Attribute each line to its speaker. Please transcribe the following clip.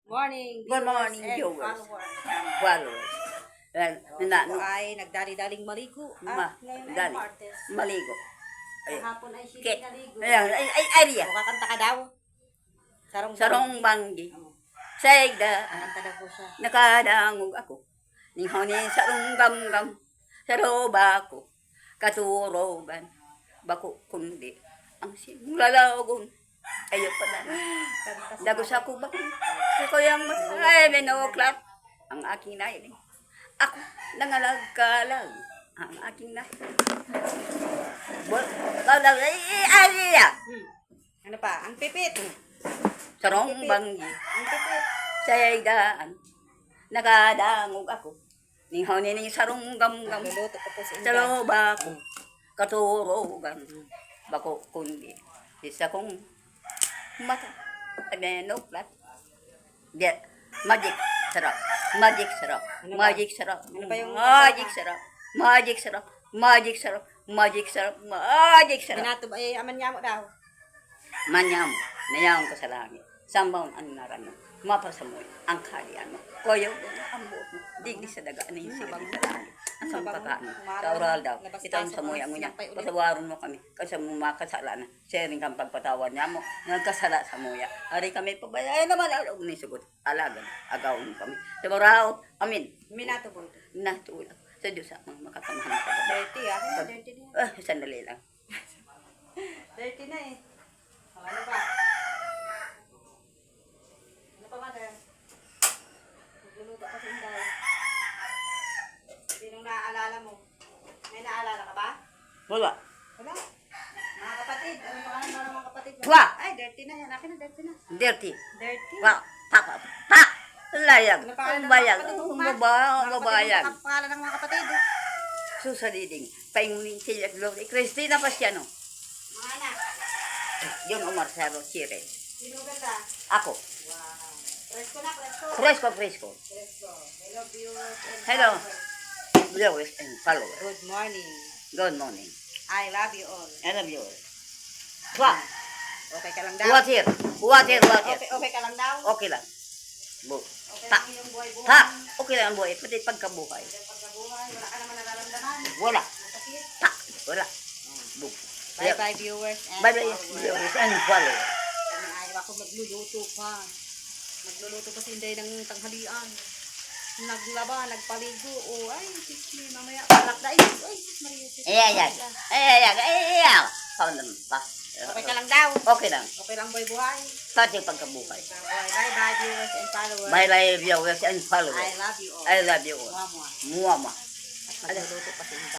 Speaker 1: Morning,
Speaker 2: Good morning,
Speaker 1: and
Speaker 2: viewers.
Speaker 1: followers.
Speaker 2: Followers.
Speaker 1: Ako ay nagdali-daling maligo at ngayon ay
Speaker 2: Dali.
Speaker 1: Martes.
Speaker 2: Maligo.
Speaker 1: Kahapon ay siya
Speaker 2: Kek.
Speaker 1: naligo.
Speaker 2: Ayan, ay, Aria.
Speaker 1: O, kakanta ka daw.
Speaker 2: Sarong banggi. Saigda.
Speaker 1: Kakanta daw po siya.
Speaker 2: Nakadangog ako. Nihoni sarong gam-gam. Saroba ko. Katurogan. Bako kundi. Ang simulalagon. Ayaw pa na. Dagos ako ba? Sa kuyang ay binuklat. Ang aking nain. Ako nangalagkalag. Ang aking nain. Aria.
Speaker 1: Ano pa? Ang pipit.
Speaker 2: Sarong banggi.
Speaker 1: Ang pipit.
Speaker 2: Sa daan. Nakadangog ako. Nihoni ni sarong gam-gam.
Speaker 1: Nagluluto ko po sa
Speaker 2: Sa loba ko. Katurogan. Bako kundi. Isa kong mata. Binuklat. Magic sarap. Magic sarap.
Speaker 1: Ano ba?
Speaker 2: Magic sarap.
Speaker 1: Ano ba yung
Speaker 2: Magic sarap. Magic sarap. Magic sarap. Magic sarap. Magic sarap.
Speaker 1: Binato ba? Eh, aman niya mo daw.
Speaker 2: Manyam. Nayawang ko sa langit. Sambaon ang narano. Mapasamoy ang kalian mo. Koyo ang buot mo. Digdi sa daga. Ano yung silang sa langit. Ang sampakaan mo. Sa oral daw. Ito ang samoy ang ngunya. Patawaron mo kami. Kasi mo makasala na. Sharing kang pagpatawad niya mo. Nagkasala sa muya. Hari kami pabayaan naman. Huwag ni sugot. Alagan. Agawin kami. Sa barao. Amin.
Speaker 1: Minato po ito.
Speaker 2: Natulak. Sa Diyos ang mga makakamahan sa baba.
Speaker 1: Dirty ah. Dirty na.
Speaker 2: Sandali lang.
Speaker 1: Dirty na eh. O, ano pa? Ano pa, mother? Nagluluto ka sa Inday. Sinong naaalala mo? May naaalala ka ba?
Speaker 2: Wala.
Speaker 1: Wala. Mga kapatid. Ano pa ka ng mga kapatid mo?
Speaker 2: Wa.
Speaker 1: Ay, dirty na yan. Akin na, dirty na.
Speaker 2: Dirty.
Speaker 1: Dirty.
Speaker 2: Wow. Pa. Layag.
Speaker 1: Ano pangalan ng mga
Speaker 2: Bayag.
Speaker 1: kapatid mo, ma?
Speaker 2: Babayag.
Speaker 1: Mga pangalan ng mga kapatid.
Speaker 2: Susaliding. Painguling siya. Glory. Cristina Pasiano.
Speaker 1: Mga anak.
Speaker 2: John Omar Cerro Chire.
Speaker 1: Sino ganda?
Speaker 2: Ako.
Speaker 1: Wow. Presko na, presko.
Speaker 2: Fresco.
Speaker 1: Presko. Hello, viewers. and
Speaker 2: Hello.
Speaker 1: followers.
Speaker 2: Viewers and followers.
Speaker 1: Good morning.
Speaker 2: Good morning.
Speaker 1: I love you all.
Speaker 2: I love you. Wow.
Speaker 1: Okay ka lang daw?
Speaker 2: Water.
Speaker 1: Okay ka lang daw?
Speaker 2: Okay lang. Bu.
Speaker 1: Okay
Speaker 2: Ta.
Speaker 1: lang yung buhay-buhay.
Speaker 2: Ta. Okay lang ang buhay. Pati pagkabuhay.
Speaker 1: Pagkabuhay, wala ka naman nararamdaman.
Speaker 2: Wala.
Speaker 1: Masakit.
Speaker 2: Ta. Wala. Bu.
Speaker 1: Bye-bye viewers and
Speaker 2: Bye-bye.
Speaker 1: followers.
Speaker 2: Viewers and followers.
Speaker 1: Kami ayaw ako magluluto pa. Magluluto pa si Inday ng tanghalian. Naglaba, nagpaligo. O ay, sis, mamaya. Palak na. Ay, sis, Maria. Sis.
Speaker 2: Ayan. Paulam pa.
Speaker 1: Okay ka lang daw?
Speaker 2: Okay lang.
Speaker 1: Okay lang buhay-buhay?
Speaker 2: Pati pagkabuhay.
Speaker 1: Bye-bye viewers and followers.
Speaker 2: Bye-bye viewers and
Speaker 1: I
Speaker 2: followers.
Speaker 1: love you all.
Speaker 2: I love you all.
Speaker 1: Mwah, mwah.
Speaker 2: Muama.
Speaker 1: At magluluto pa si Inday.